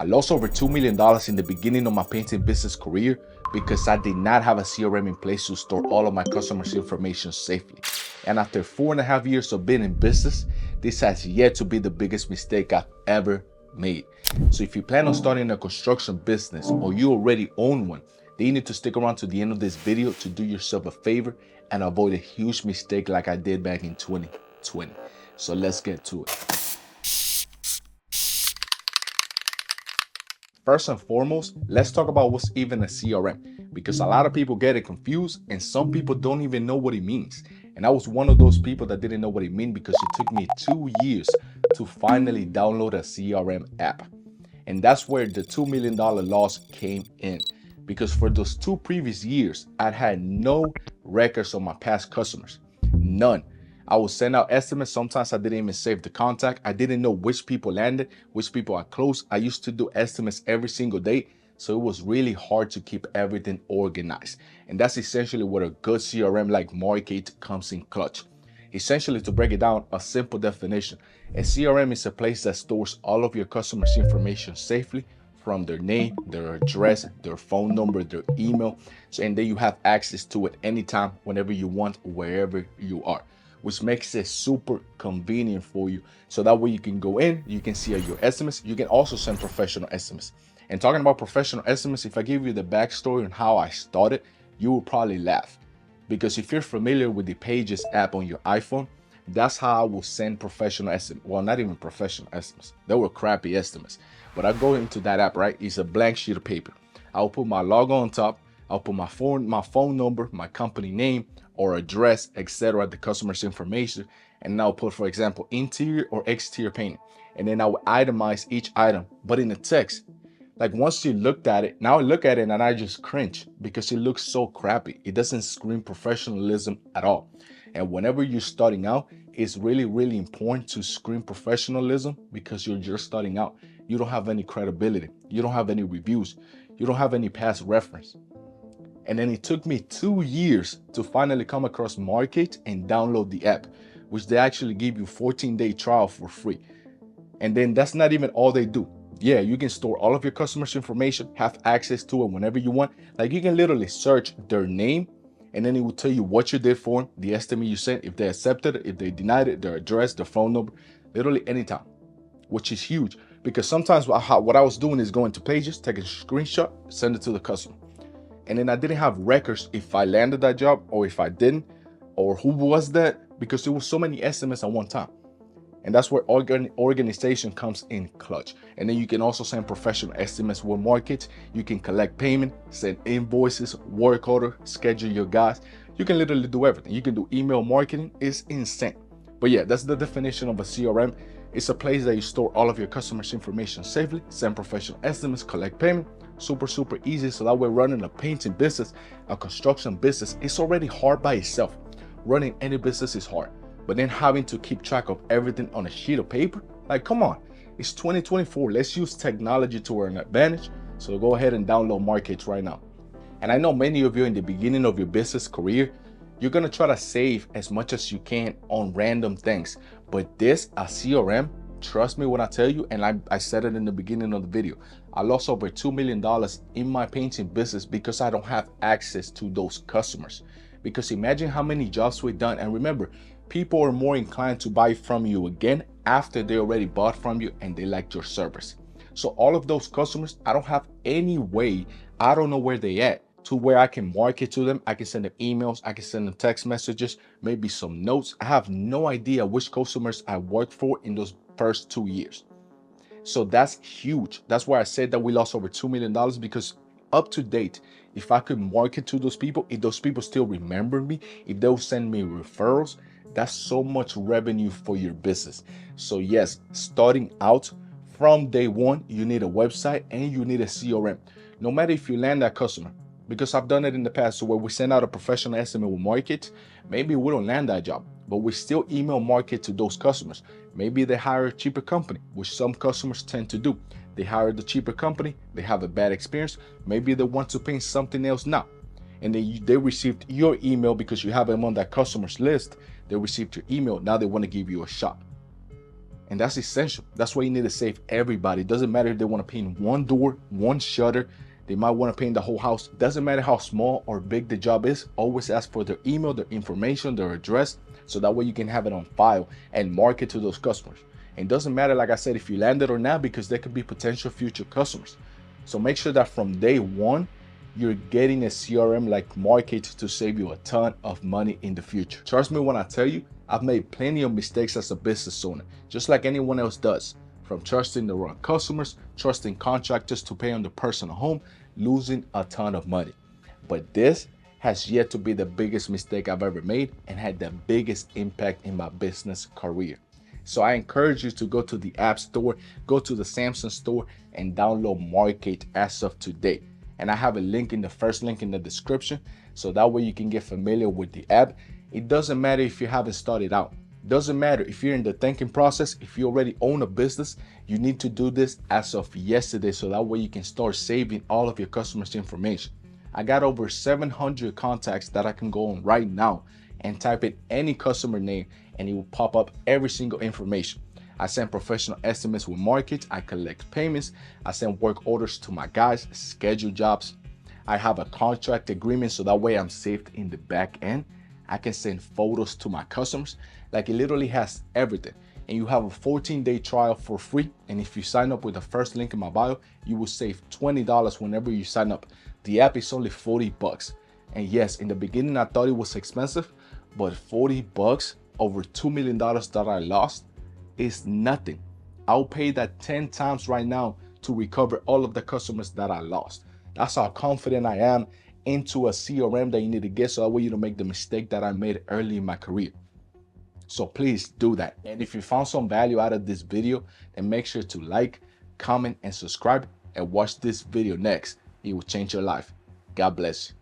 I lost over $2 million in the beginning of my painting business career because I did not have a CRM in place to store all of my customers' information safely. And after 4.5 years of being in business, this has yet to be the biggest mistake I've ever made. So if you plan on starting a construction business or you already own one, then you need to stick around to the end of this video to do yourself a favor and avoid a huge mistake like I did back in 2020. So let's get to it. First and foremost, let's talk about what's even a CRM, because a lot of people get it confused and some people don't even know what it means. And I was one of those people that didn't know what it meant because it took me 2 years to finally download a CRM app. And that's where the $2 million loss came in, because for those 2 previous years, I'd had no records of my past customers, none. I would send out estimates. Sometimes I didn't even save the contact. I didn't know which people landed, which people are close. I used to do estimates every single day. So it was really hard to keep everything organized. And that's essentially what a good CRM like Markate comes in clutch. Essentially, to break it down, a simple definition: a CRM is a place that stores all of your customers' information safely, from their name, their address, their phone number, their email. So, and then you have access to it anytime, whenever you want, wherever you are, which makes it super convenient for you. So that way you can go in, you can see your estimates. You can also send professional estimates. And talking about professional estimates, if I give you the backstory on how I started, you will probably laugh. Because if you're familiar with the Pages app on your iPhone, that's how I will send professional estimates. Well, not even professional estimates. They were crappy estimates. But I go into that app, right? It's a blank sheet of paper. I'll put my logo on top. I'll put my phone number, my company name or address, etc., the customer's information. And I'll put, for example, interior or exterior painting. And then I will itemize each item, but in the text. Like once you looked at it, now I look at it and I just cringe because it looks so crappy. It doesn't scream professionalism at all. And whenever you're starting out, it's really, really important to scream professionalism because you're just starting out. You don't have any credibility. You don't have any reviews. You don't have any past reference. And then it took me 2 years to finally come across Markate and download the app, which they actually give you 14-day trial for free. And then that's not even all they do. Yeah, you can store all of your customers' information, have access to it whenever you want. Like you can literally search their name and then it will tell you what you did for them, the estimate you sent, if they accepted it, if they denied it, their address, their phone number, literally anytime, which is huge. Because sometimes what I was doing is going to Pages, taking a screenshot, send it to the customer. And then I didn't have records if I landed that job or if I didn't, or who was that, because there was so many estimates at one time. And that's where organization comes in clutch. And then you can also send professional estimates with Markate. You can collect payment, send invoices, work order, schedule your guys. You can literally do everything. You can do email marketing. It's insane. But yeah, that's the definition of a CRM. It's a place that you store all of your customers' information safely, send professional estimates, collect payment. Super, super easy. So that way running a painting business, a construction business, it's already hard by itself. Running any business is hard. But then having to keep track of everything on a sheet of paper, like, come on, it's 2024. Let's use technology to our advantage. So go ahead and download Markate right now. And I know many of you in the beginning of your business career, you're going to try to save as much as you can on random things. But this, a CRM, trust me when I tell you, and I said it in the beginning of the video, I lost over $2 million in my painting business because I don't have access to those customers. Because imagine how many jobs we've done. And remember, people are more inclined to buy from you again after they already bought from you and they liked your service. So all of those customers, I don't have any way, I don't know where they at, to where I can market to them. I can send them emails, I can send them text messages, maybe some notes. I have no idea which customers I worked for in those first 2 years. So that's huge. That's why I said that we lost over $2 million, because up to date, if I could market to those people, if those people still remember me, if they'll send me referrals, that's so much revenue for your business. So yes, starting out from day one, you need a website and you need a CRM. No matter if you land that customer, because I've done it in the past, so where we send out a professional estimate with Markate, maybe we don't land that job, but we still email market to those customers. Maybe they hire a cheaper company, which some customers tend to do. They hire the cheaper company, they have a bad experience. Maybe they want to paint something else now. And then they received your email because you have them on that customer's list. They received your email. Now they want to give you a shot. And that's essential. That's why you need to save everybody. It doesn't matter if they want to paint one door, one shutter. They might want to paint the whole house. Doesn't matter how small or big the job is. Always ask for their email, their information, their address, so that way you can have it on file and market to those customers. And it doesn't matter, like I said, if you land it or not, because they could be potential future customers. So make sure that from day one, you're getting a CRM like Market to save you a ton of money in the future. Trust me when I tell you, I've made plenty of mistakes as a business owner, just like anyone else does. From trusting the wrong customers, trusting contractors to pay on the personal home, losing a ton of money. But this has yet to be the biggest mistake I've ever made and had the biggest impact in my business career. So I encourage you to go to the App Store, go to the Samsung Store, and download Market as of today. And I have a link in the first link in the description, so that way you can get familiar with the app. It doesn't matter if you haven't started out. Doesn't matter if you're in the thinking process. If you already own a business, you need to do this as of yesterday, so that way you can start saving all of your customers' information. I got over 700 contacts that I can go on right now and type in any customer name and it will pop up every single information. I send professional estimates with Market. I collect payments. I send work orders to my guys, schedule jobs. I have a contract agreement, so that way I'm saved in the back end. I can send photos to my customers. Like, it literally has everything. And you have a 14-day trial for free. And if you sign up with the first link in my bio, you will save $20 whenever you sign up. The app is only 40 bucks. And yes, in the beginning, I thought it was expensive, but 40 bucks over $2 million that I lost is nothing. I'll pay that 10 times right now to recover all of the customers that I lost. That's how confident I am into a CRM that you need to get, so that way you don't make the mistake that I made early in my career. So please do that. And if you found some value out of this video, then make sure to like, comment, and subscribe, and watch this video next. It will change your life. God bless you.